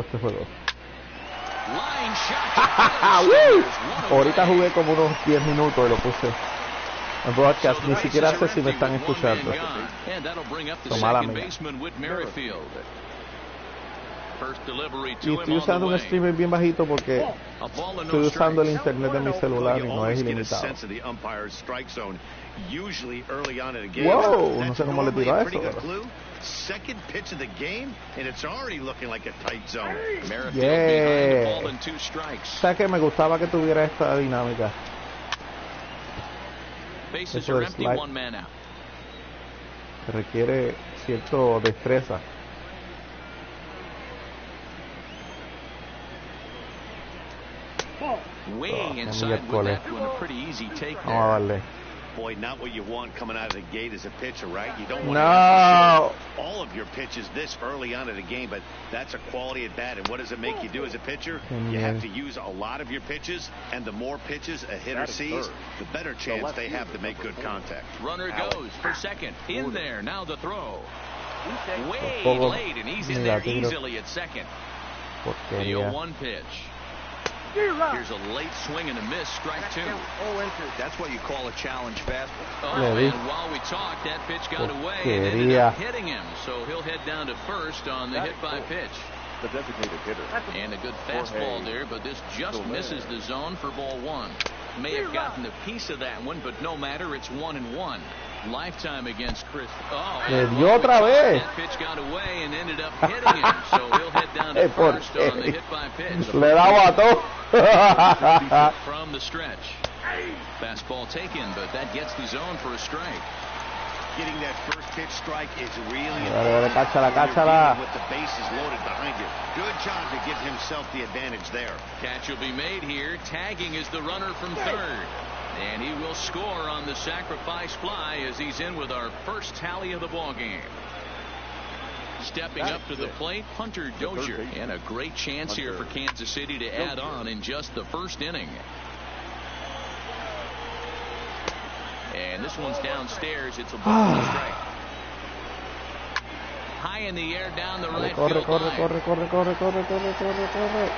este juego. Ahorita jugué como unos 10 minutos y lo puse en broadcast. Ni siquiera sé si me están escuchando. Mala mía. Y estoy usando un streamer bien bajito porque estoy usando el internet de mi celular y no es ilimitado. Wow, no sé cómo le tiro a eso. Second pitch of the game, and it's already looking like a tight zone. Yeah. O sea que me gustaba que tuviera esta dinámica. Eso del slide que requiere cierto destreza. Vamos a darle. Boy, not what you want coming out of the gate as a pitcher, right? You don't want to all of your pitches this early on in the game, but that's a quality at bat. And what does it make you do as a pitcher? You have to use a lot of your pitches, and the more pitches a hitter sees, the better chance they have to make good contact. Runner goes for second. In there, now the throw. Way late, and he's in there easily at second. The 0-1 pitch. Here's a late swing and a miss, strike two. That's what you call a challenge fastball. Oh, and while we talked, that pitch got away and ended up hitting him. So he'll head down to first on the hit by pitch. The designated hitter. And a good fastball there, but this just misses the zone for ball one. May have gotten a piece of that one, but no matter, it's 1-1. Lifetime against Chris. Oh, le dio otra vez. That pitch got away and ended up hitting him, so he'll head down to first on the hit by pitch. Le daba a todo. From the stretch. Fastball taken, but that gets the zone for a strike. Getting that first pitch strike is really Cáchala. with the bases loaded behind you. Good job to give himself the advantage there. Catch will be made here. Tagging is the runner from third. And he will score on the sacrifice fly as he's in with our first tally of the ball game. Stepping up to the plate, Hunter Dozier, and a great chance here for Kansas City to add on in just the first inning. And this one's downstairs. It's a ball strike. High in the air down the right field line.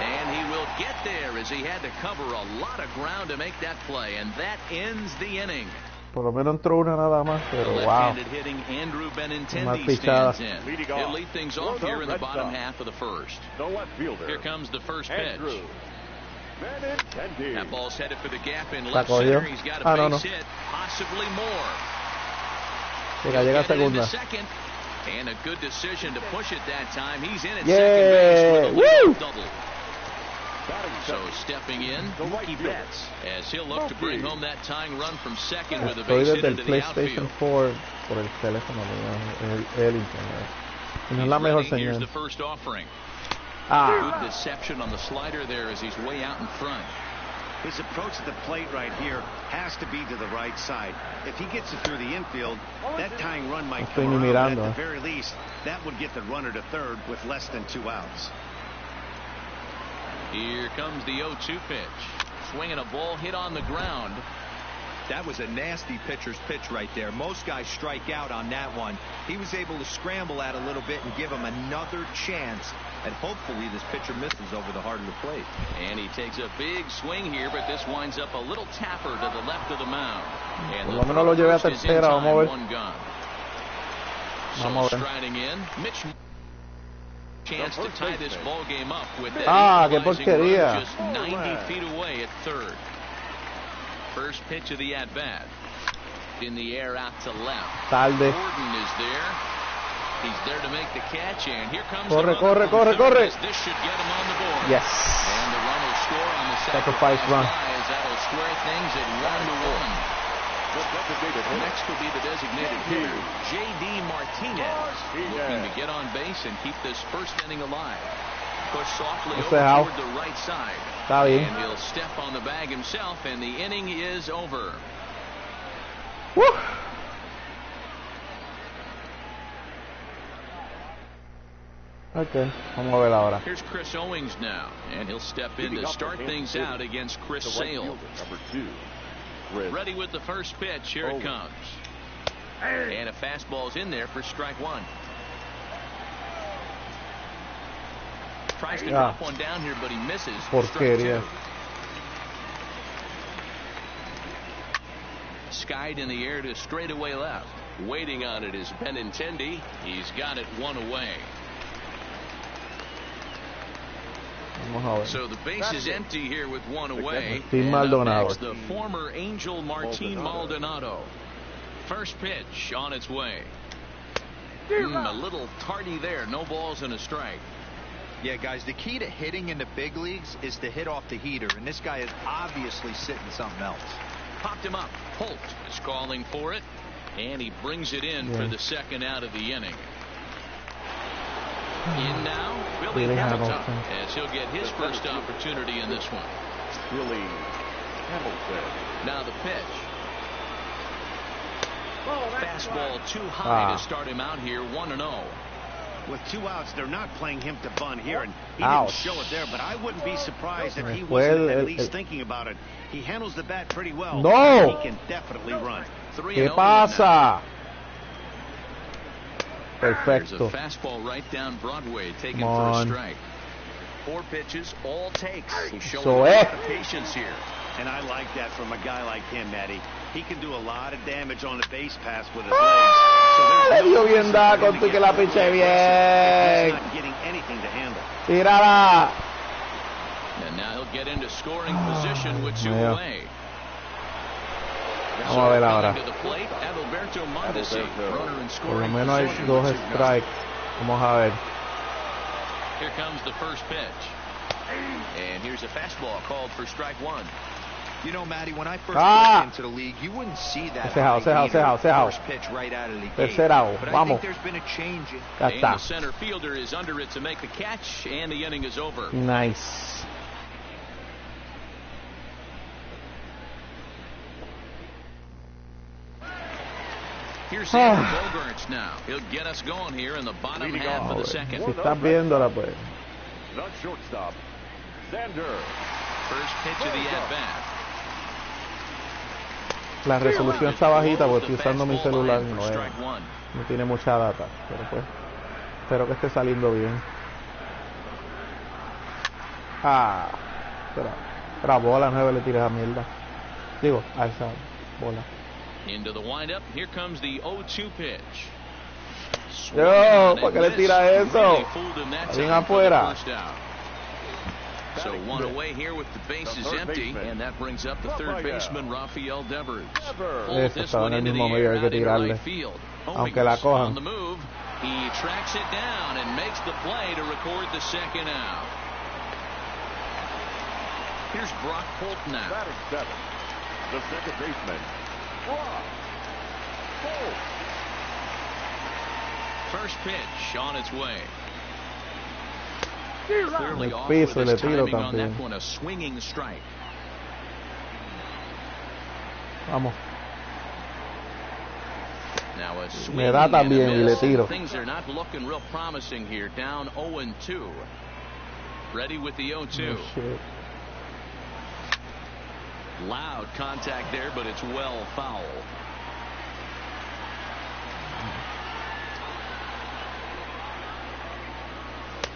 And he will get there as he had to cover a lot of ground to make that play, and that ends the inning. Por lo menos entró una nada más, pero wow. Hitting Andrew Benintendi stands in. He'll lead things off here in the bottom half of the first. Here comes the first pitch. That ball's headed for the gap in left center. He's got a base hit, possibly more. Llega segunda. Second, and a good decision to push it that time. He's in at second base with a double. So stepping in, Mookie Betts, as he'll look to bring home that tying run from second with a base hit into the outfield. Por el teléfono, el internet. No es la mejor señal. Here's the first offering. Good deception on the slider there as he's way out in front. His approach at the plate right here has to be to the right side. If he gets it through the infield, that tying run might come around. At the very least, that would get the runner to third with less than 2 outs. Here comes the 0-2 pitch. Swinging a ball hit on the ground. That was a nasty pitcher's pitch right there. Most guys strike out on that one. He was able to scramble at a little bit and give him another chance. And hopefully this pitcher misses over the heart of the plate. And he takes a big swing here, but this winds up a little tapper to the left of the mound. And the first is in time, one gone. So striding in, Mitch. Chance to tie this ball game up with that equalizing run just 90 feet away at third. First pitch of the at-bat. In the air out to left. Gordon is there. He's there to make the catch, and here comes the corre. This should get him on the board. Yes. And the run will score on the sacrifice run. That'll square things at 1-1. Next will be the designated hitter, J.D. Martinez, looking to get on base and keep this first inning alive. Push softly over toward the right side. And he'll step on the bag himself, and the inning is over. Woo! Okay, vamos a ver ahora. Here's Chris Owings now, and he'll step in to start things out against Chris Sale. Ready with the first pitch. Here it comes. And a fastball's in there for strike one. Tries to drop one down here, but he misses. Porquería. Skied in the air to straightaway left. Waiting on it is Benintendi. He's got it one away. So the base is empty here with one away. Next, the former Angel Martin Maldonado. First pitch on its way. A little tardy there. No balls and a strike. Yeah, guys, the key to hitting in the big leagues is to hit off the heater, and this guy is obviously sitting something else. Popped him up. Holt is calling for it, and he brings it in for the second out of the inning. In now, Billy Hamilton, as he'll get his first opportunity in this one. Billy Hamilton. Now the pitch. Fastball too high to start him out here, 1-0. With 2 outs, they're not playing him to bunt here, and he didn't show it there, but I wouldn't be surprised if he wasn't at least thinking about it. He handles the bat pretty well. No! He can definitely run. ¿Qué pasa? There's a Perfecto. fastball right down Broadway, taken for a strike. 4 pitches, all takes. He's showing a lot of patience here. And I like that from a guy like him, Matty. He can do a lot of damage on the base pass with his legs. So Le dio bien da con tu que la piche bien. He's not getting anything to handle. Tírala. And now he'll get into scoring position with 2 away. Vamos a ver ahora. Por lo menos hay 2 strikes. Vamos a ver. Here comes the first pitch. And here's a fastball called for strike 1. You know, Matty, when I first got into the league, you wouldn't see that first pitch right out of the gate. But I think there's been a change. And the center fielder is under it to make the catch, and the inning is over. Nice. Here's Xander Bogaerts now. He'll get us going here in the bottom half of the second. Si estás viéndola, pues. The shortstop, Xander. First pitch of the at-bat. La resolución está bajita porque estoy usando mi celular, no tiene mucha data, pero pues espero que esté saliendo bien. Pero a bola 9 le tiras a mierda. Digo, a esa bola. Into the windup, here comes the 0-2 pitch. Yo, ¿por qué le tira eso? Bien afuera. So 1 away here with the bases empty, and that brings up the third baseman Rafael Devers. This one into the air, out into right field. Aunque la cojan. On the move, he tracks it down and makes the play to record the second out. Here's Brock Holt now. Batting 7, the second baseman, Brock Holt. First pitch on its way. El piso le tiro también. A swinging strike. Vamos. Now a me da también y le tiro. Things are not looking real promising here. Down 0-2. Ready with the 0-2. Loud contact there, but it's well foul.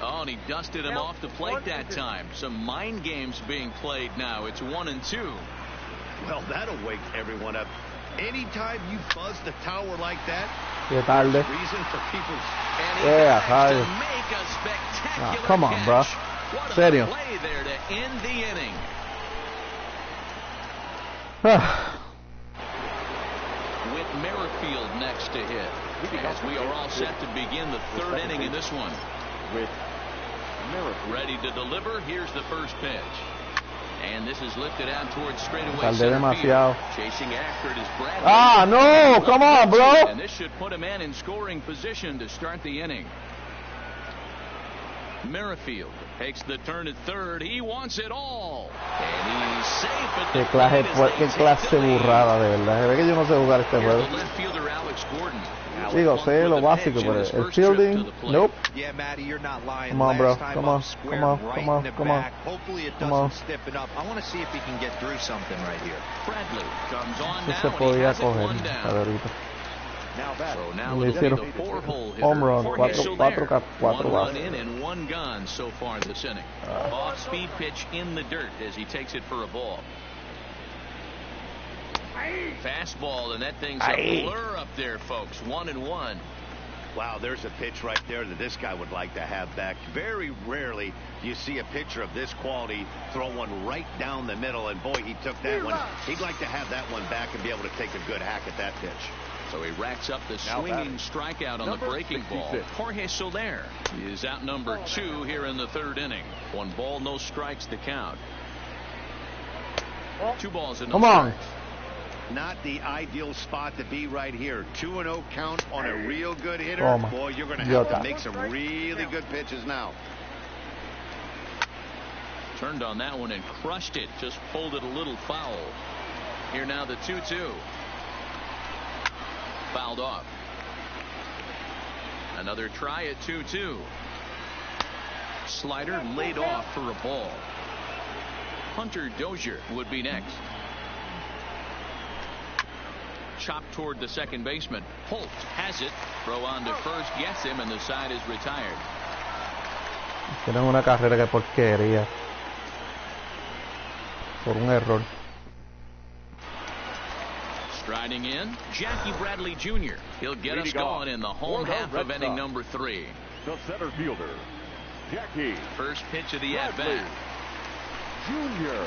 Oh, and he dusted him off the plate that time. Some mind games being played now. It's 1-2. Well, that'll wake everyone up. Anytime you buzz the tower like that, reason for people's to make a spectacular come on, catch. bro. What a Serio. play there to end the inning. With Merrifield next to hit, as we are all set to begin the third inning in this one. With Merrifield ready to deliver, here's the first pitch. And this is lifted out towards straightaway center field. Chasing after it is Bradley. No, come on, bro. And this should put a man in scoring position to start the inning. Merrifield takes the turn at third. He wants it all. And he's safe at the qué clase burrada, de verdad. Se ve que yo no sé jugar este juego. Digo, sé lo básico, pero el fielding, nope. Yeah, Matty, you're not lying. Come on, bro. Come on. Hopefully it doesn't stiffen up. I want to see if he can get through something right here. Bradley comes on Se podía coger, So now it'll be the 4-hole hitter. Home run, One run in and one gone so far this inning. Off-speed pitch in the dirt as he takes it for a ball. Fastball, and that thing's a blur up there, folks. 1-1. Wow, there's a pitch right there that this guy would like to have back. Very rarely do you see a pitcher of this quality throw one right down the middle, and boy, he took that one. He'd like to have that one back and be able to take a good hack at that pitch. So he racks up the swinging strikeout on the breaking ball. Jorge Soler is out number 2 here in the 3rd inning. 1 ball, no strikes to count. 2 balls and no strikes. Not the ideal spot to be right here. 2-0 count on a real good hitter. Boy, you're going to have to make some really good pitches now. Turned on that one and crushed it. Just pulled it a little foul. Here now the 2-2. Fouled off. Another try at 2-2. Slider laid off for a ball. Hunter Dozier would be next. Chopped toward the second baseman. Holt has it. Throw on to first, gets him, and the side is retired. Tienen una carrera que porquería. Por un error. Striding in, Jackie Bradley Jr. He'll get us going in the home half of inning number 3. The center fielder, Jackie. First pitch of the at-bat. Jr.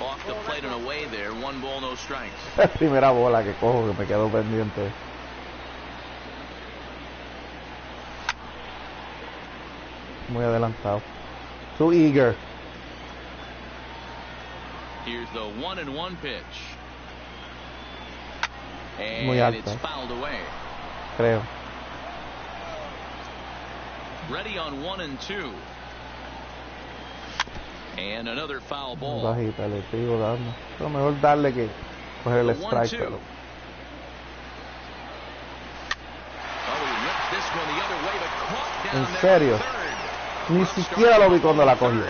Off the plate and away there. 1 ball, no strikes. La primera bola que cojo que me quedo pendiente. Muy adelantado. Too eager. Here's the 1-1 pitch. Muy And alto. it's fouled away. Creo. Ready on 1-2. And another foul ball. Bajita, le sigo dando. Pero mejor darle que coger el strike. Pero. ¿En serio? Ni siquiera lo vi cuando la cogió.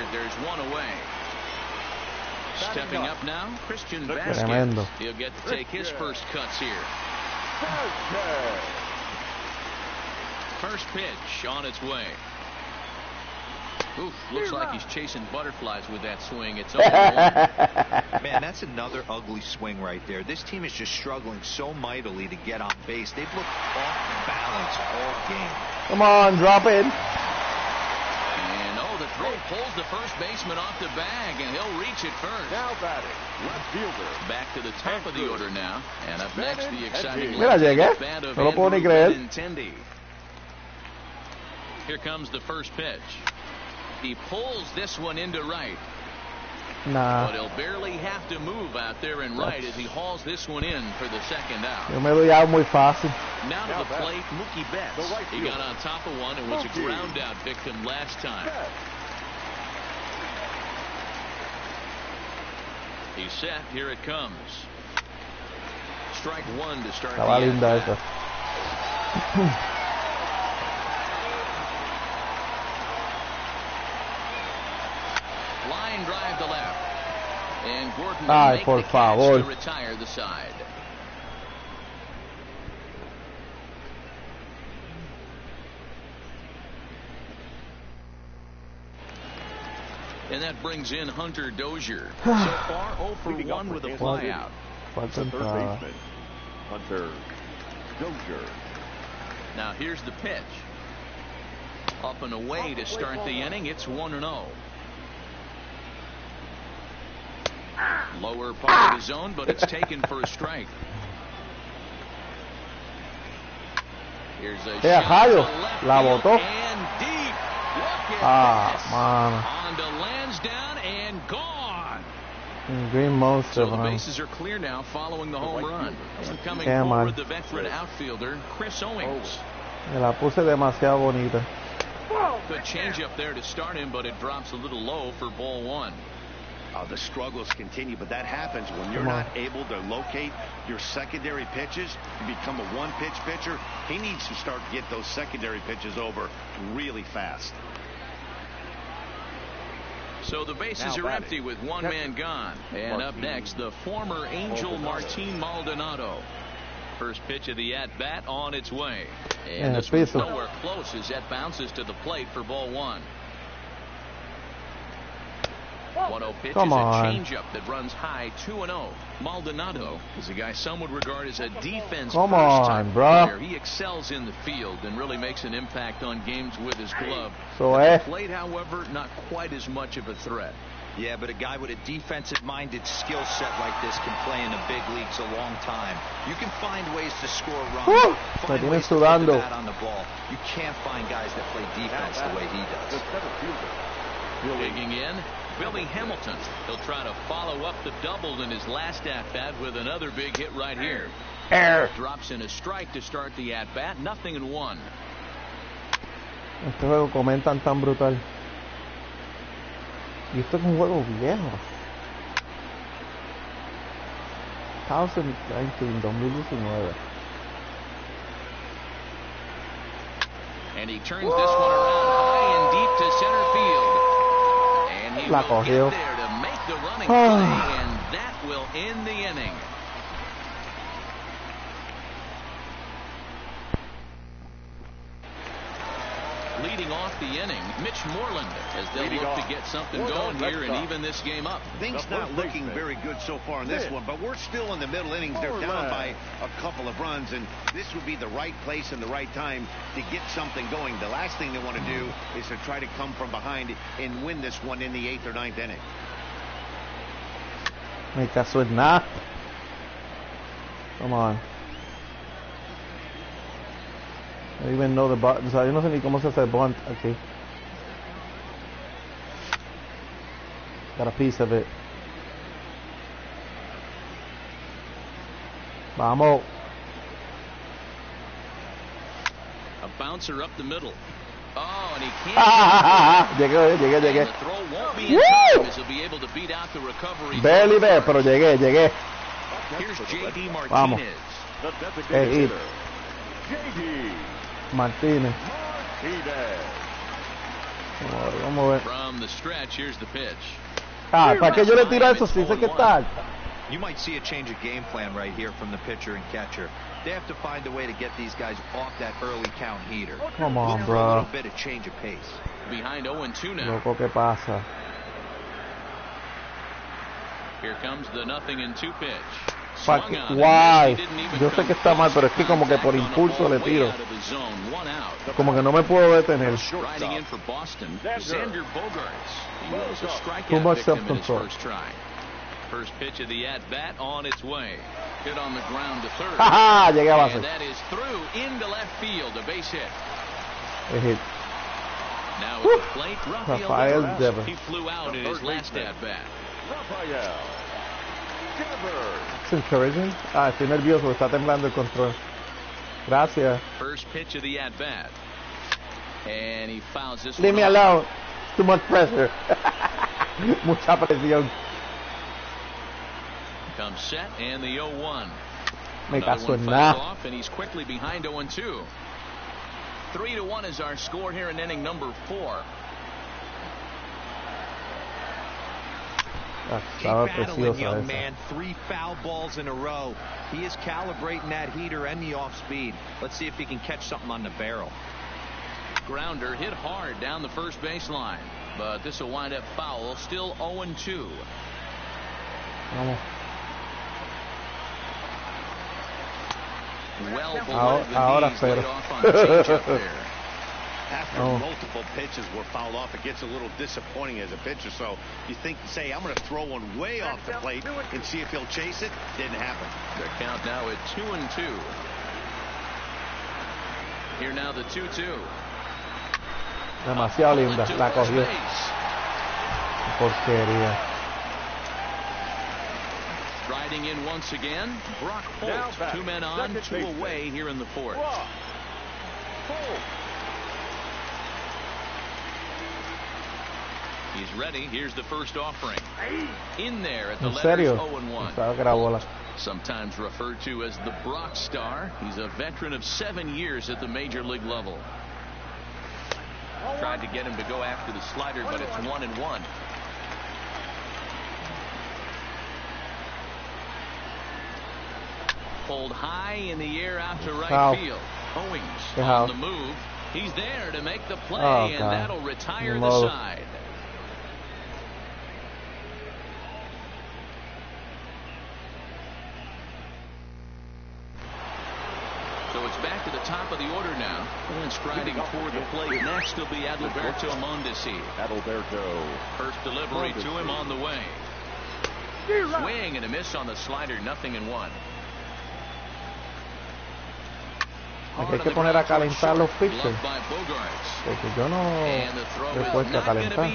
Stepping up now, Christian Vasquez. Tremendo. He'll get to take his first cuts here. First pitch on its way. Oof, looks like he's chasing butterflies with that swing. It's over. Man, that's another ugly swing right there. This team is just struggling so mightily to get on base. They've looked off balance all game. Come on, drop it. And the throw pulls the first baseman off the bag, and he'll reach it first. Now batting, left fielder. Back to the top of the order now, and up next the exciting Mira, llegué. bat of No lo puedo ni creer. Benintendi. Here comes the first pitch. He pulls this one into right. Nah. But he'll barely have to move out there in right as he hauls this one in for the second out. Yo me doy out muy fácil. Now to the plate, Mookie Betts. He got on top of one and was a ground out victim last time. He's set. Here it comes. Strike 1 to start Estaba the linda at-bat. esa. Line drive to left. And Gordon will Ay, make por the catch favor. to retire the side. And that brings in Hunter Dozier. So far, 0 for 1 with a flyout. Falta Third entrada. baseman, Hunter Dozier. Now here's the pitch. Up and away to start the inning. It's 1-0. Lower part of the zone, but it's taken for a strike. Here's a shot Jairo, to left la field botó. and deep. Look at this. Mano. On to Lansdowne and gone. Green Monster, So the mano. bases are clear now following the home run. And coming Yeah, forward, man. the veteran outfielder, Chris Owings. Me la puse demasiado bonita. Good change up there to start him, but it drops a little low for ball 1. The struggles continue, but that happens when you're not able to locate your secondary pitches. You become a one-pitch pitcher. He needs to start to get those secondary pitches over really fast. So the bases are empty with one man gone. And up next, the former Angel Martin Maldonado. First pitch of the at-bat on its way. And this one's nowhere close as that bounces to the plate for ball one. 1-0 pitch is a changeup that runs high 2-0. Maldonado is a guy some would regard as a defense first type player. He excels in the field and really makes an impact on games with his glove. At the plate, however, not quite as much of a threat. Yeah, but a guy with a defensive-minded skill set like this can play in the big leagues a long time. You can find ways to score runs. Find ways to put the bat on the ball. You can't find guys that play defense the way he does. Digging in, Billy Hamilton. He'll try to follow up the double in his last at-bat with another big hit right here. Drops in a strike to start the at-bat. 0-1. Este juego comentan tan brutal. Y esto es un juego viejo. 2019. And he turns this one around high and deep to center field. And he will get there to make the running play, and that will end the inning. Leading off the inning, Mitch Moreland, as they'll look to get something going here and even this game up. Things not looking very good so far in this one, but we're still in the middle innings. They're down by a couple of runs, and this would be the right place and the right time to get something going. The last thing they want to do is to try to come from behind and win this one in the 8th or 9th inning. No hay caso en nada. Come on. I don't even know the button. O sea, yo no sé ni cómo se hace el bunt aquí. Got a piece of it. Vamos. A bouncer up the middle. Oh, and he can't. Llegué. The throw won't be in time as he'll be able to beat out the recovery. Barely there, pero llegué. Here's J.D. Martinez. Vamos. J.D. Martínez. Vamos a ver. From the stretch, here's the pitch. ¿Para qué yo le tiro eso si sé que está alta? You might see a change of game plan right here from the pitcher and catcher. They have to find a way to get these guys off that early count heater. Come on, Look bro. for a little bit of change of pace. Behind 0-2 now. Loco, ¿qué pasa? Here comes the 0-2 pitch. Why? Yo sé que está mal, pero es que como que por impulso le tiro. Como que no me puedo detener. Too much self-control. First pitch of the at-bat on its way. Hit on the ground to third. Llegué a base. And that is through into left field, a base hit. A hit. Now at the plate, Rafael Devers. He flew out in his last at-bat. It's encouraging. Estoy nervioso, está temblando el control. Gracias. First pitch of the at-bat. And he fouls this Leave me alone. Too much pressure. Mucha presión. Comes set and the 0-1. Me caso en nada. Off and he's quickly behind 0-2. 3-1 is our score here in inning number 4. Keep battling, young man. 3 foul balls in a row. He is calibrating that heater and the off speed. Let's see if he can catch something on the barrel. Grounder hit hard down the first baseline, but this will wind up foul. Still 0-2. Vamos. Well below ahora the knees, cero. laid off on changeup there. After multiple pitches were fouled off, it gets a little disappointing as a pitcher. So you think, say, I'm going to throw one way off the plate and see if he'll chase it. Didn't happen. The count now at 2-2. Here now the 2-2. Demasiado linda. La cogió. Porquería. Riding in once again, Brock Holt. 2 men on, 2 away here in the 4th. He's ready. Here's the first offering. In there at the letters 0-1. Sometimes referred to as the Brock Star. He's a veteran of 7 years at the major league level. Tried to get him to go after the slider, but it's 1-1. pulled high in the air out to right field. Owings on the move. He's there to make the play, and that'll retire the side. So it's back to the top of the order now. And striding toward the plate next will be Adalberto Mondesi. First delivery to him on the way. Swing and a miss on the slider, 0-1. Aquí hay que poner a calentar los pitchers, porque yo no he puesto a calentar.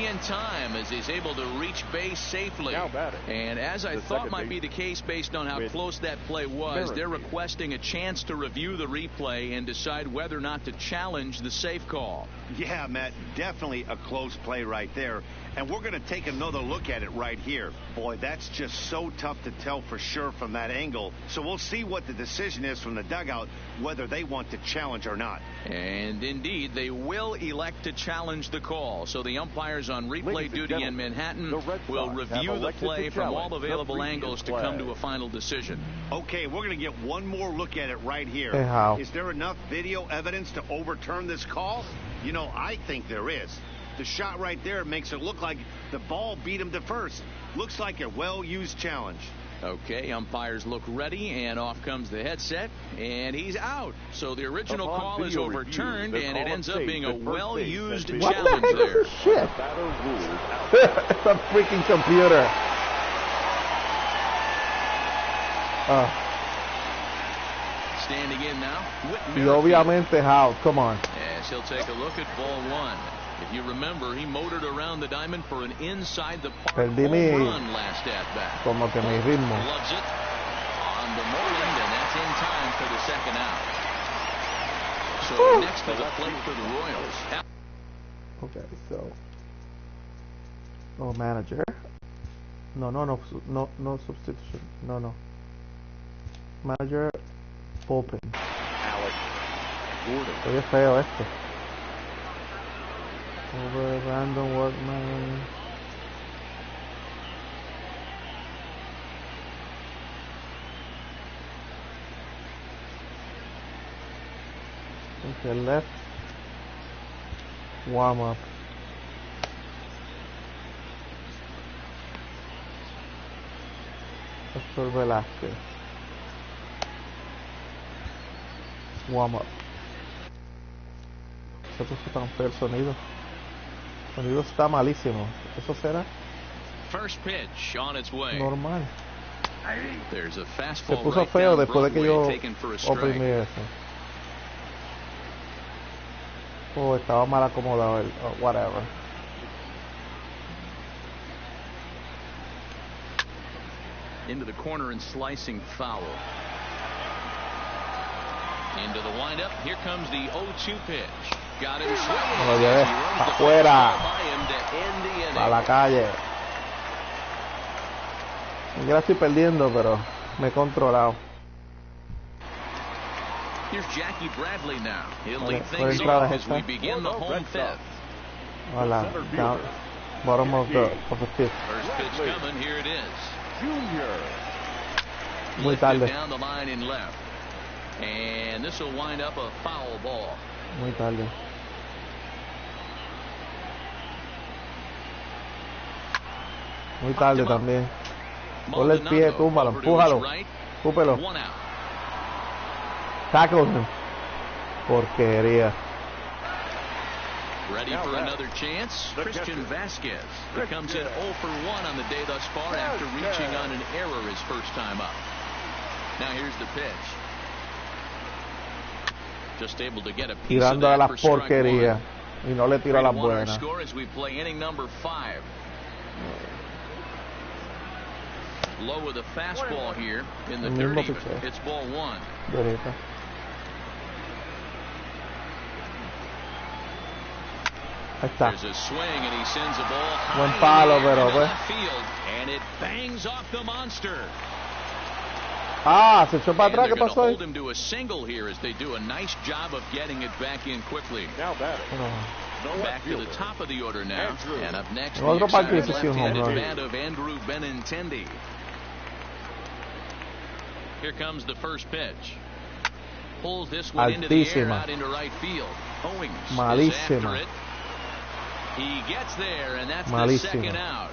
And as I thought might be the case based on how close that play was, they're requesting a chance to review the replay and decide whether or not to challenge the safe call. Yeah, Matt, definitely a close play right there. And we're going to take another look at it right here. Boy, that's just so tough to tell for sure from that angle. So we'll see what the decision is from the dugout, whether they want to challenge or not. And indeed, they will elect to challenge the call. So the umpires on replay duty in Manhattan will review the play from all available angles to come to a final decision. Okay, we're going to get one more look at it right here. Is there enough video evidence to overturn this call? You know, I think there is. The shot right there makes it look like the ball beat him to first. Looks like a well-used challenge. Okay, umpires look ready, and off comes the headset, and he's out. So the original call is overturned, and it ends up being a well-used challenge there. What the heck is this shit? It's a freaking computer. Standing in now. Y obviamente how? Come on. Yes, he'll take a look at ball one. If you remember, he motored around the diamond for an inside the park home run last at bat. Como que mi ritmo. Loves it on the Moreland, and that's in time for the second out. So next to the plate for the Royals. Okay, so manager. No substitution. No. Manager bullpen. Oye, feo esto. Over random workman. Okay, left warm up. Héctor Velázquez. Warm up. Se puso tan feo el sonido. El sonido está malísimo. ¿Eso será? First pitch on its way. Normal. There's a Se fastball puso right feo down después de que yo taken for a strike. oprimí eso. Estaba mal acomodado el whatever. Into the corner and slicing foul. Into the windup. Here comes the 0-2 pitch. Got him swinging. Lo llevé afuera. A la calle. Yo la estoy perdiendo, pero me he controlado. Here's Jackie Bradley now. He'll lead things off as we begin the home fifth. Hola, down, bottom of the fifth. First pitch coming. Here it is. Junior. Muy tarde. Down the line in left. And this will wind up a foul ball. Muy tarde. Muy tarde también. Ponle el pie, túmbalo, empújalo. Escúpelo. Tackle him. Porquería. Ready for another chance. Christian Vasquez. He comes in 0 for 1 on the day thus far after reaching on an error his first time up. Now here's the pitch. Just able to get a piece Tirando of a that las for strike porquerías. Y no le tiro a las one. buenas. Score as we play inning number 5. Low with a fastball here in the third even. It's ball 1. Derecha. Ahí está. There's a swing and he sends a ball high Buen palo, pero pues. left field, and it bangs off the monster. Se echó para atrás. ¿Qué pasó ahí? Hold him to a single here as they do a nice job of getting it back in quickly. Now batting. Back to the top of the order now. Andrew. And up next, Otro the exciting partido, sí, left-handed home run. bat of Andrew Benintendi. Here comes the first pitch. Pulls this one into the air, out into right field. Owings is after it. He gets there, and that's the second out.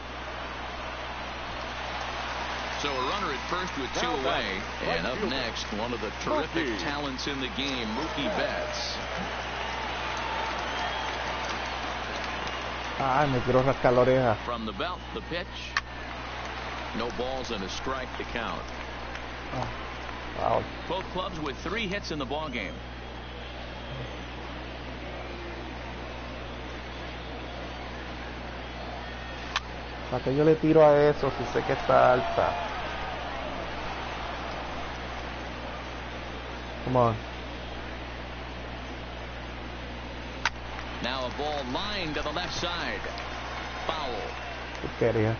So a runner at first with two away. And up next, one of the terrific talents in the game, Mookie Betts. Ay, me quiero rascar la oreja. From the belt, the pitch. No balls and a strike to count. Oh, wow. Both clubs with 3 hits in the ball game. ¿Para qué yo le tiro a eso si sé que está alta? Come on. Now a ball lined to the left side. Foul. Porquería.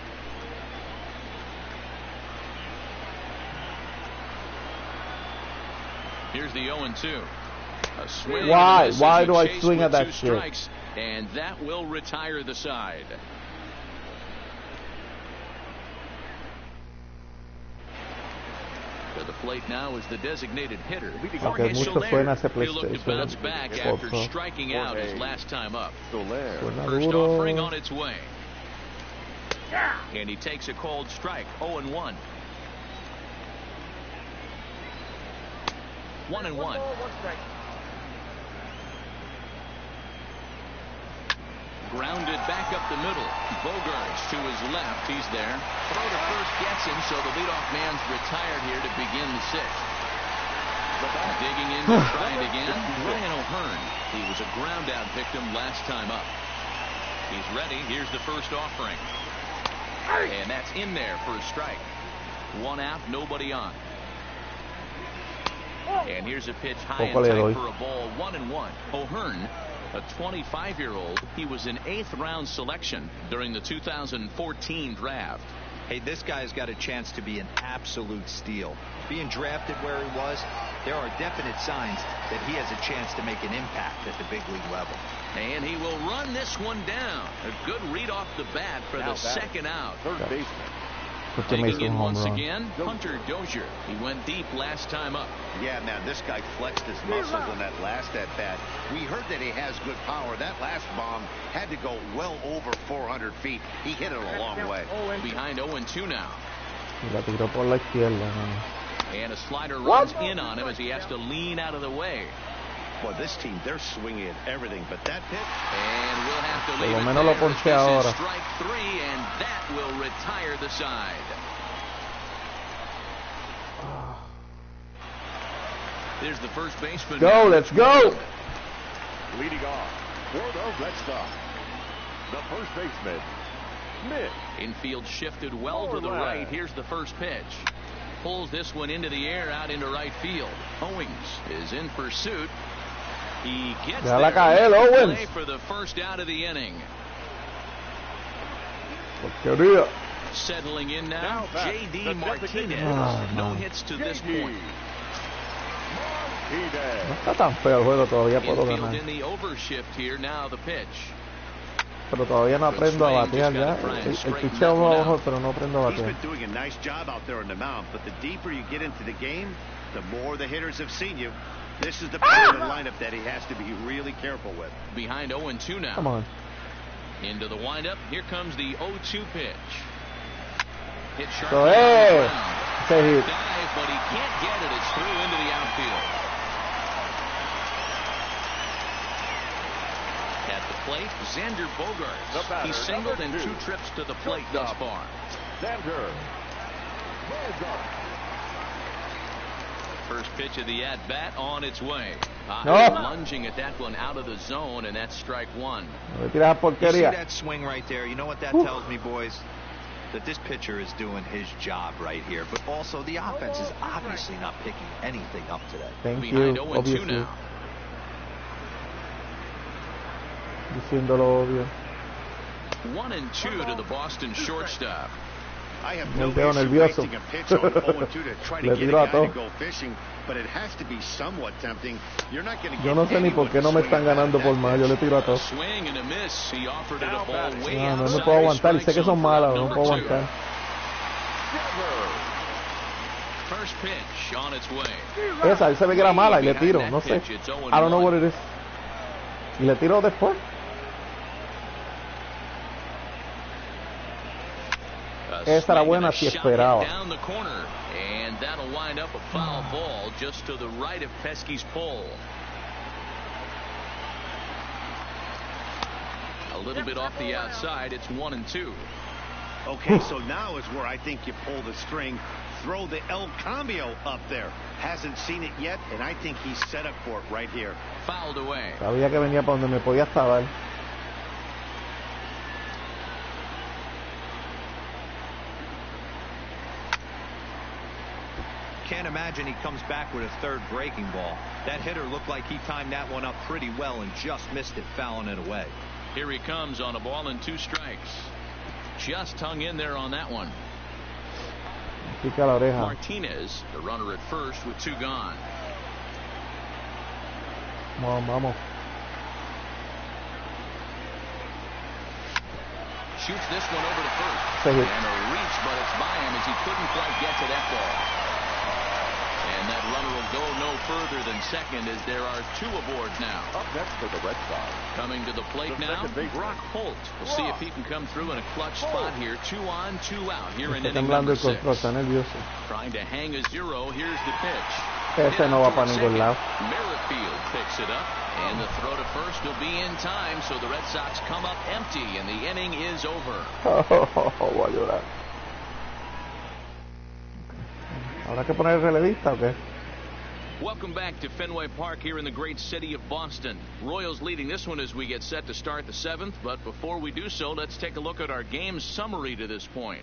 Here's the 0-2. A swing. Why do I swing at that shit? Strikes, and that will retire the side. To the plate now is the designated hitter. Okay, mucho suena ese He'll look to bounce back after striking out his last time up. First offering on its way. And he takes a cold strike. 0-1. 1-1. Grounded back up the middle. Bogarts to his left. He's there. Throw to first gets him, so the leadoff man's retired here to begin the 6th. Digging in to try it again, Ryan O'Hearn. He was a ground-out victim last time up. He's ready. Here's the first offering. And that's in there for a strike. 1 out, nobody on. And here's a pitch high and tight for a ball. 1-1. O'Hearn, a 25-year-old. He was an 8th-round selection during the 2014 draft. Hey, this guy's got a chance to be an absolute steal. Being drafted where he was, there are definite signs that he has a chance to make an impact at the big league level. And he will run this one down. A good read off the bat for the second out. Third baseman. Taking in once again, Hunter Dozier. He went deep last time up. Yeah, man, this guy flexed his muscles on that last at-bat. We heard that he has good power. That last bomb had to go well over 400 feet. He hit it a long way. Behind 0-2 now. La tiró por la izquierda. And a slider runs in on him as he has to lean out of the way. Well, this team, they're swinging at everything, but that pitch. And we'll have to leave Por lo it menos lo there. ponché ahora. Strike 3, and that will retire the side. There's the first baseman. Go, let's go. Leading off for the Red Sox, the first baseman, Mitch. Infield shifted well to the right. Here's the first pitch. Pulls this one into the air, out into right field. Owings is in pursuit. He gets there. Play for the first out of the inning. Porquería. Settling in now, J.D. Martinez. No hits to this point. No está tan feo el juego, todavía puedo ganar. In the overshift here, now the pitch. Pero todavía no aprendo a batear ya. El picheo va abajo, pero no aprendo a batear. He's been doing a nice job out there on the mound, but the deeper you get into the game, the more the hitters have seen you. This is the part of the lineup that he has to be really careful with. Behind 0-2 now. Come on. Into the windup. Here comes the 0-2 pitch. Hit sharp. So, hey. Dive, but he can't get it. It's through into the outfield. At the plate, Xander Bogaerts. He's singled in 2 trips to the plate thus far. Xander Bogaerts. First pitch of the at-bat on its way. Lunging at that one out of the zone, and that's strike 1. You see that swing right there? You know what that tells me, boys? That this pitcher is doing his job right here, but also the offense is obviously not picking anything up today. Thank you, obviously. Diciéndolo obvio. 1-2 to the Boston shortstop. I have no issue wasting a pitch on 0-2 to try to get a guy to go fishing, but it has to be somewhat tempting. You're not going to get. Yo no sé ni por qué no me están ganando por más. Yo le tiro a todos. Swing and a miss. He offered it a ball way no me puedo aguantar. Y sé que son malas, no puedo aguantar. First pitch on its way. Esa, él se ve que era mala y le tiro, no sé. I don't know what it is. Y le tiro después. Esa era buena si esperaba. Down the corner, and that'll wind up a foul ball just to the right of Pesky's pole. A little bit off the outside. It's 1-2. Okay, so now is where I think you pull the string. Throw the El Cambio up there. Hasn't seen it yet, and I think he's set up for it right here. Fouled away. Sabía que venía para donde me podía estar. Can't imagine he comes back with a third breaking ball. That hitter looked like he timed that one up pretty well and just missed it, fouling it away. Here he comes on a ball and 2 strikes. Just hung in there on that one. Pica la oreja. Martinez, the runner at first with 2 gone. Vamos. Shoots this one over to first. And a reach, but it's by him as he couldn't quite get to that ball. And that runner will go no further than second as there are 2 aboard now. Up next for the Red Sox. Coming to the plate now, Brock Holt. We'll see if he can come through in a clutch spot here. 2 on, 2 out here in inning number 6. Trying to hang a 0. Here's the pitch. Ese no va para ningún lado. Merrifield picks it up, and the throw to first will be in time, so the Red Sox come up empty, and the inning is over. Voy a llorar. ¿Habrá que poner el relevista o qué? Welcome back to Fenway Park here in the great city of Boston. Royals leading this one as we get set to start the 7th, but before we do so, let's take a look at our game summary to this point.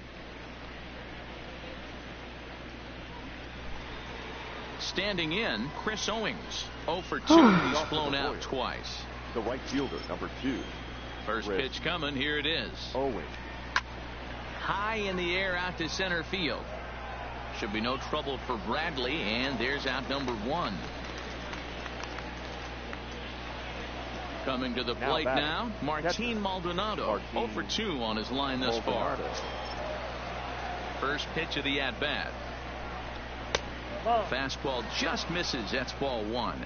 Standing in, Chris Owings. 0 for 2. He's flown out twice. The right fielder, number 2. First pitch coming. Here it is. Owings. High in the air out to center field. Should be no trouble for Bradley, and there's out number 1. Coming to the plate now, Martin Maldonado. 0 for 2 on his line thus far. First pitch of the at-bat. Fastball just misses. That's ball 1.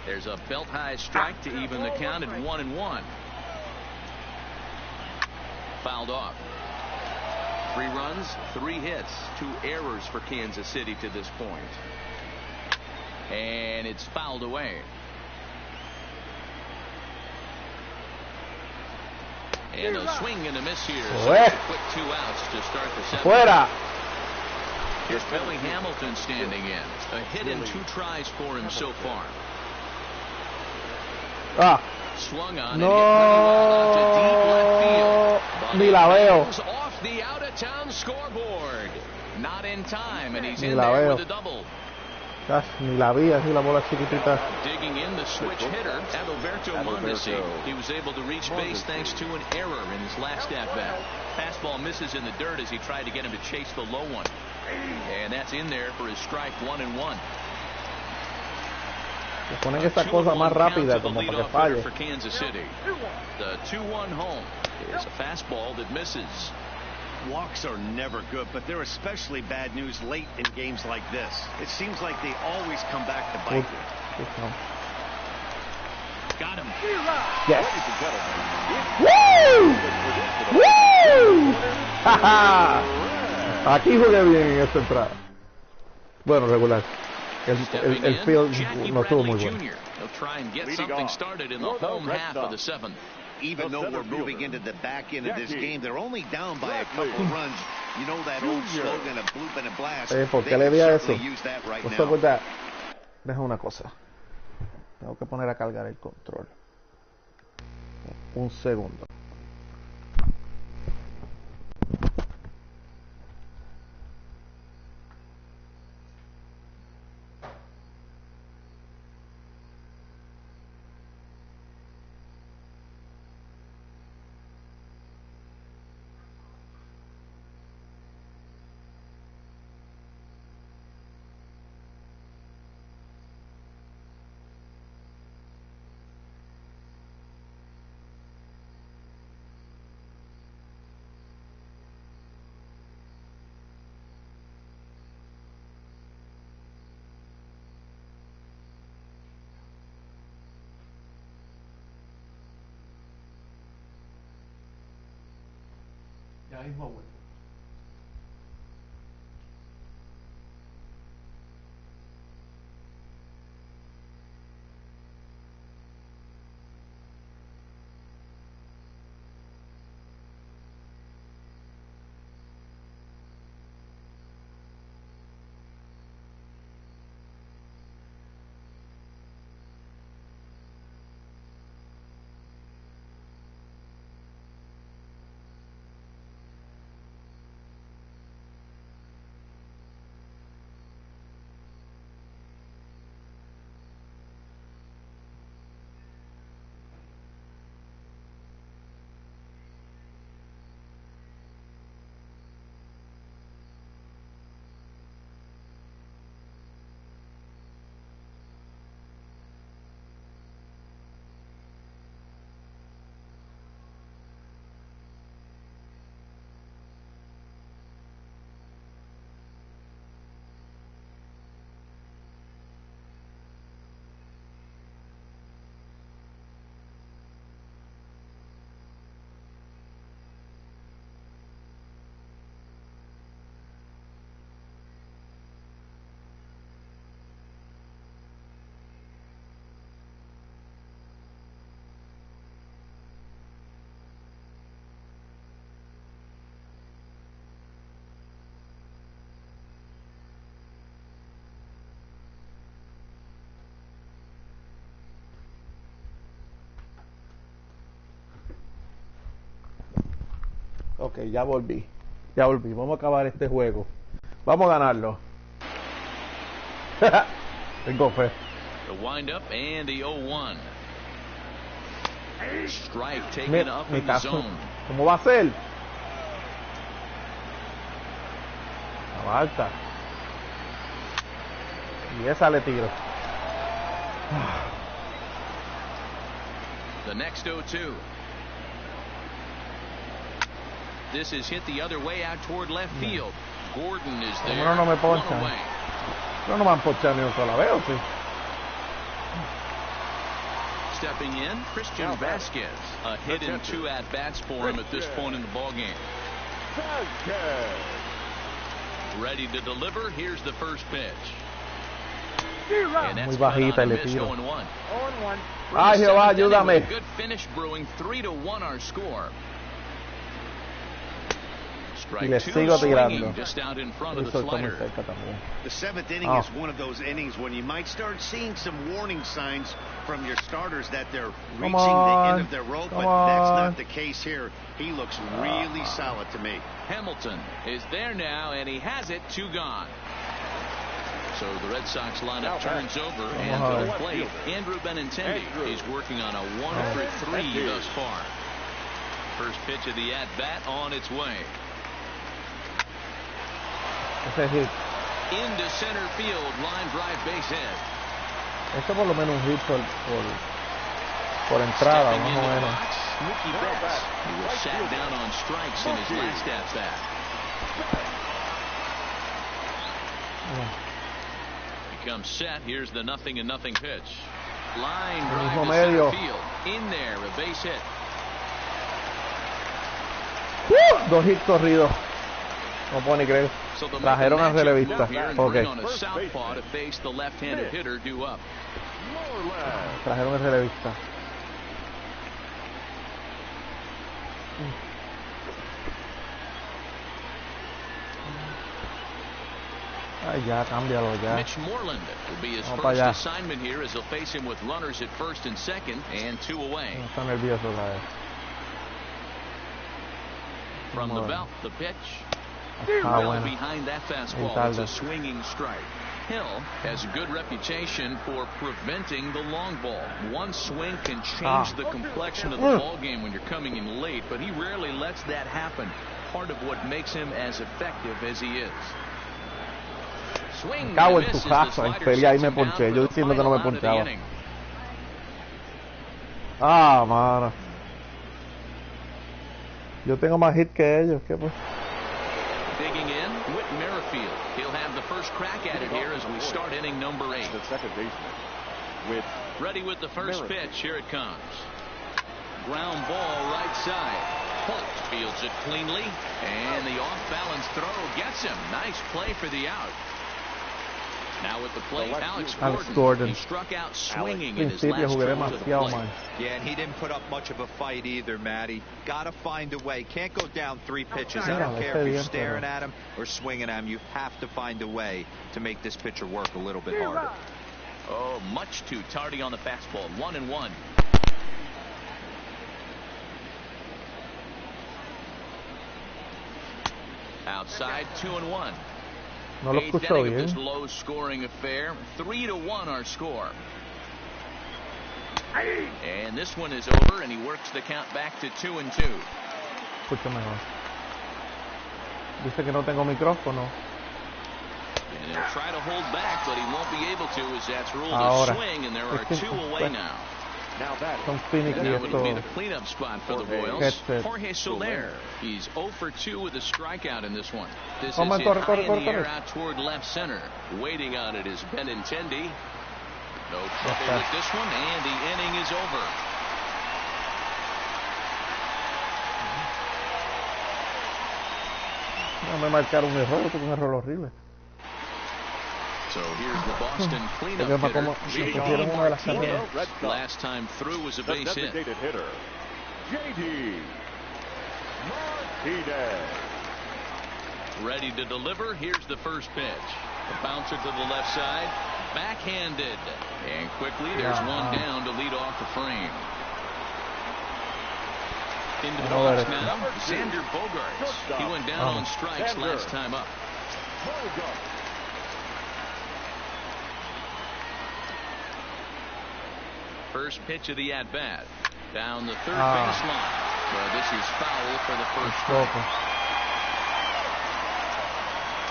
There's a belt-high strike to even the count at 1-1. Fouled off. 3 runs, 3 hits, 2 errors for Kansas City to this point. And it's fouled away. And a swing and a miss here. So it's a quick 2 outs to start the 7th. Fuera. Here's Billy Hamilton standing in. A hit and 2 tries for him so far. Swung on no, and hit pretty well out to deep left field. Ni la veo. Off the out-of-town scoreboard. Not in time, and he's in there with a double. Ni la vi, así la bola chiquitita. Digging in the switch hitter, Adalberto Mondesi. He was able to reach base thanks to an error in his last at-bat. Fastball misses in the dirt as he tried to get him to chase the low one. And that's in there for his strike 1-1. Le ponen esa cosa más rápida como para que falle. For Kansas City. The 2-1 home is a fastball that misses. Walks are never good, but they're especially bad news late in games like this. It seems like they always come back to bite you. Got him. Yes. Woo! Woo! Aquí jugué bien en esta entrada. Bueno, regular. El field no estuvo muy bueno. They'll try and get something started in the home half of the 7th. Even though we're moving into the back end of this game, they're only down by a couple of runs. You know that old slogan of bloop and a blast. ¿Por qué le di a eso? Use that right What's now. up with that? Deja una cosa. Tengo que poner a cargar el control. Un segundo. Ya mismo vuelvo. Ok, ya volví. Ya volví. Vamos a acabar este juego. Vamos a ganarlo. Tengo fe. The windup and the 0-1. Strike taken up in the zone. ¿Cómo va a ser? La balta. Y esa le tiro. The next 0-2. This is hit the other way out toward left field. Gordon is there. No me ponchan. No me han ponchado ni un sola vez, sí. Stepping in, Christian Vasquez. A hit and 2 at-bats for him at this point in the ballgame. Ready to deliver. Here's the first pitch. And that's muy bajita le tiro. 0-1. Ay, Jehová, ayúdame. Good finish brewing. 3-1 our score. Y le sigo tirando. The seventh inning is one of those innings when you might start seeing some warning signs from your starters that they're reaching the end of their rope, but that's not the case here. He looks really solid to me. Hamilton is there now, and he has it. 2 gone. So the Red Sox lineup turns over, and to the plate, Andrew Benintendi is working on a 1-for-3 thus far. First pitch of the at-bat on its way. Into center field, line drive, base hit. Esto por lo menos un hit por entrada, más o menos. Mookie Betts, he was sat down on strikes in his last at-bat. Becomes set. Here's the 0-0 pitch. Line drive to center field. In there, a base hit. 2 hits corridos. No puedo ni creer. Trajeron al relevista. Okay. Trajeron al relevista. Ay, ya, cámbialo ya. Mitch Moreland will be his first assignment here as he'll face him with runners at first and second and 2 away. No está nervioso la vez. From the belt, the pitch. Bueno. Behind that fastball, it's a swinging strike. Hill has a good reputation for preventing the long ball. One swing can change the complexion of the ball game when you're coming in late, but he rarely lets that happen. Part of what makes him as effective as he is. Swing Cago en tu casa, infeliz, ahí me ponché. Yo diciendo que no me ponchaba. Ah, mano. Yo tengo más hit que ellos. ¿Qué pues? Digging in, Whit Merrifield. He'll have the first crack at it here as we start inning number 8. The second baseman. Ready with the first pitch. Here it comes. Ground ball right side. Holt Fields it cleanly, and the off-balance throw gets him. Nice play for the out. Now with the plate, Alex Gordon. He struck out swinging in his last trip to the plate. Yeah, and he didn't put up much of a fight either, Matty. Got to find a way. Can't go down 3 pitches. I don't care if you're staring at him or swinging at him. You have to find a way to make this pitcher work a little bit harder. Oh, much too tardy on the fastball. 1-1. Outside, 2-1. No lo escucho bien. This low-scoring affair. 3-1 our score. And this one is over, and he works the count back to 2-2. Escucho mejor. Dice que no tengo micrófono. And he'll try to hold back, but he won't be able to, as that's ruled Ahora. a swing, and there are 2 away now. Now that Son finicky That would be the estos. cleanup spot for the Royals. Headset. Jorge Soler. He's 0 for 2 with a strikeout in this one. This Come is on, hit high corre, in the corre. air out toward left center. Waiting on it is Benintendi. No trouble with this one, and the inning is over. No me marcaron un error, tuve un error horrible. So here's the Boston cleanup Porque hitter. como pusieron una de las carreras. Last time through was a base hit. designated hitter, JD Martinez. Ready to deliver. Here's the first pitch. A bouncer to the left side. Backhanded. And quickly there's one down to lead off the frame. Into the box now, Xander Bogaerts. He went down on strikes last time up. First pitch of the at-bat. Down the third baseline. Well, this is foul for the first strike.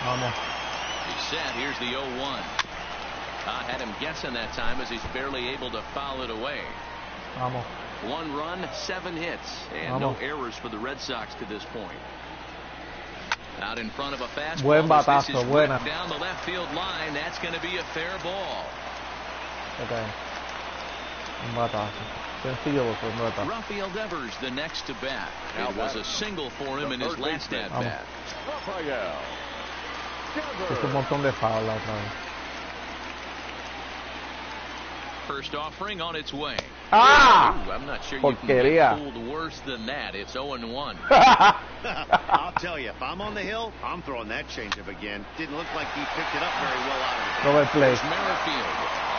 Vamos. He's set. Here's the 0-1. I had him guessing that time as he's barely able to foul it away. Vamos. 1 run, 7 hits, and no errors for the Red Sox to this point. Out in front of a fastball. Buen batazo, this is buena. down the left field line. That's going to be a fair ball. Okay. Un batazo. Sencillo, pues un batazo. Rafael Devers, the next to bat. It was a single for him in his last at bat. Es un montón de foul la otra vez. First offering on its way. Ah! Ooh, I'm not sure Porquería. you can get fooled worse than that. It's 0-1. I'll tell you, if I'm on the hill, I'm throwing that changeup again. Didn't look like he picked it up very well out of it. Robert play. Merrifield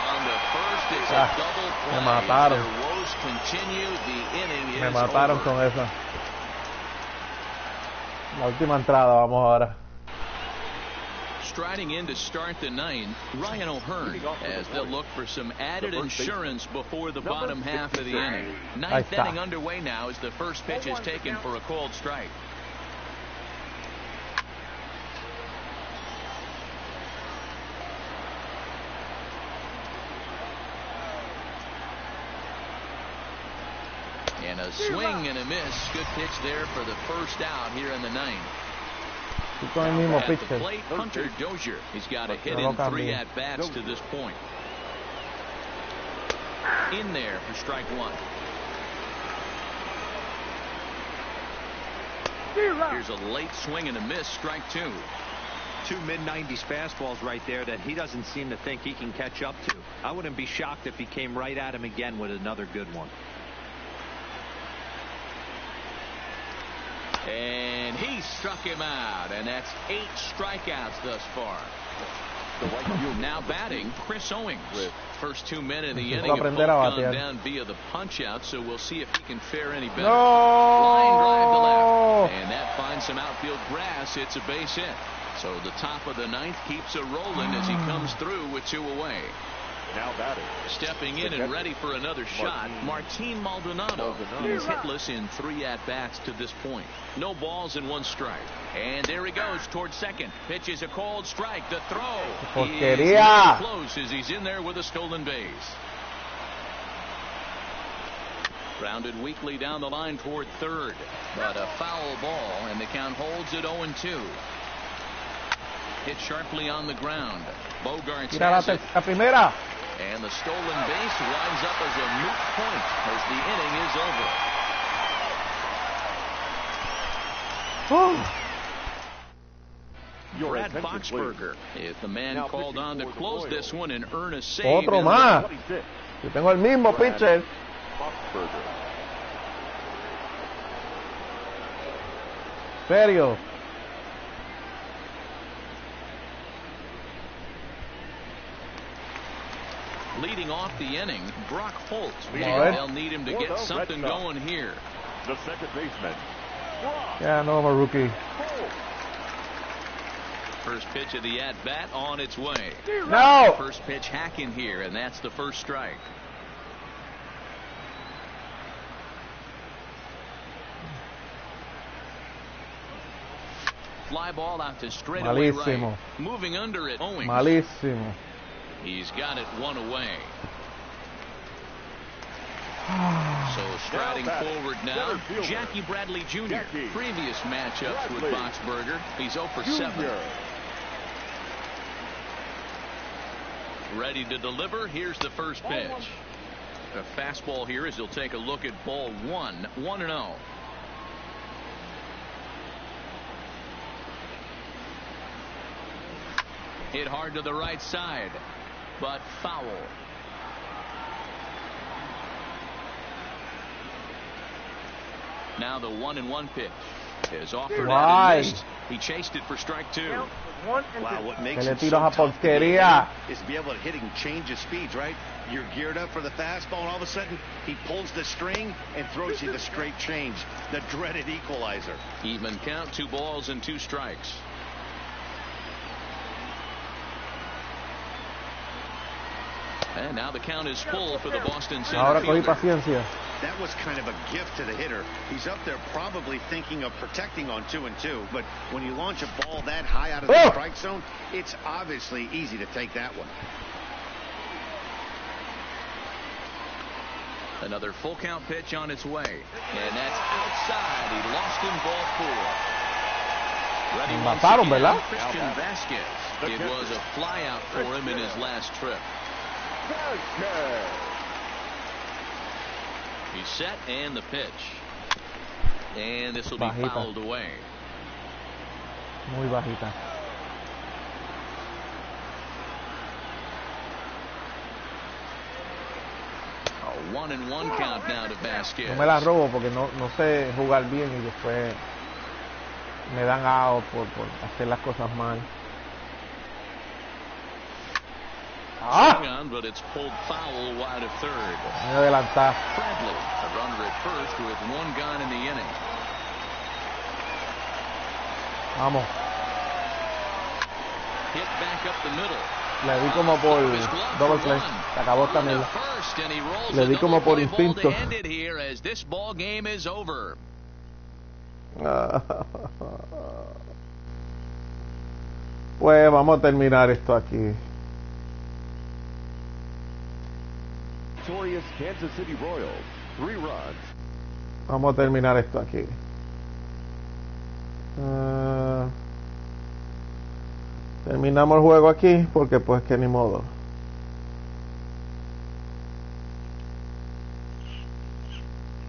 on the first. It's a double play. Me mataron. Their woes continue. The inning Me is mataron over. con esa. La última entrada, vamos ahora. Striding in to start the 9th, Ryan O'Hearn, as they'll look for some added insurance before the bottom half of the inning. 9th inning underway now as the first pitch is taken for a called strike. And a swing and a miss. Good pitch there for the first out here in the 9th. Con el mismo At the pitcher. plate, Hunter Dozier. He's got a hit in 3 at-bats to this point. In there for strike 1. Here's a late swing and a miss, strike 2. 2 mid-90s fastballs right there that he doesn't seem to think he can catch up to. I wouldn't be shocked if he came right at him again with another good one. And he struck him out, and that's 8 strikeouts thus far. Now batting, Chris Owings. First 2 men in the inning have both gone down via the punch-out, so we'll see if he can fare any better. Line drive to left, and that finds some outfield grass. It's a base hit. So the top of the 9th keeps it rolling as he comes through with 2 away. Now batting. Stepping in and ready for another shot, Martin Maldonado. He's hitless in 3 at-bats to this point. No balls and 1 strike. And there he goes towards second. Pitch is a called strike. The throw. Porquería. Close as he's in there with a stolen base. Grounded weakly down the line toward third. But a foul ball, and the count holds at 0-2. Hit sharply on the ground. Bogaerts has it. La primera. And the stolen base winds up as a moot point as the inning is over. Brad Boxberger is the man called on to close this one and earn a save. Otro más. Yo tengo el mismo pitcher. Serio. Leading off the inning, Brock Holt. They'll need him to get something going here. The second baseman. Yeah, no, I'm a rookie. First pitch of the at-bat on its way. No! First pitch hacking here, and that's the first strike. Fly ball out to straightaway right. Moving under it, Owings. Malísimo. He's got it one away. So striding forward now, Jackie Bradley Jr. Previous matchups with Boxberger, he's 0 for 7. Ready to deliver. Here's the first pitch. A fastball here as he'll take a look at ball 1. 1-0. Hit hard to the right side, but foul. Now the 1-1 pitch is offered out and missed. He chased it for strike 2. Wow, what makes it so tough to is to be able to hitting change of speeds, right? You're geared up for the fastball, and all of a sudden he pulls the string and throws you the straight change, the dreaded equalizer. Even count, 2 balls and 2 strikes. And now the count is full for the Boston center fielder. That was kind of a gift to the hitter. He's up there probably thinking of protecting on 2-2, but when you launch a ball that high out of the strike zone, it's obviously easy to take that one. Another full count pitch on its way, and that's outside. He lost in ball 4. Ready once again, Christian Vasquez. It was a fly out for him in his last trip. He's set, and the pitch. And this will be fouled away. Muy bajita. A 1-1 count now to Vasquez. No me la robo porque no sé jugar bien y después me dan out por hacer las cosas mal. On, but it's pulled foul wide of third. Bradley, a runner at first with 1 gone in the inning. Vamos. Hit back up the middle. Le di como por double play. Se acabó esta mierda. Le di como por instinto. Here as this ball game is over. Pues vamos a terminar esto aquí. Victorious Kansas City Royals, 3 runs. Vamos a terminar esto aquí. Terminamos el juego aquí porque pues que ni modo.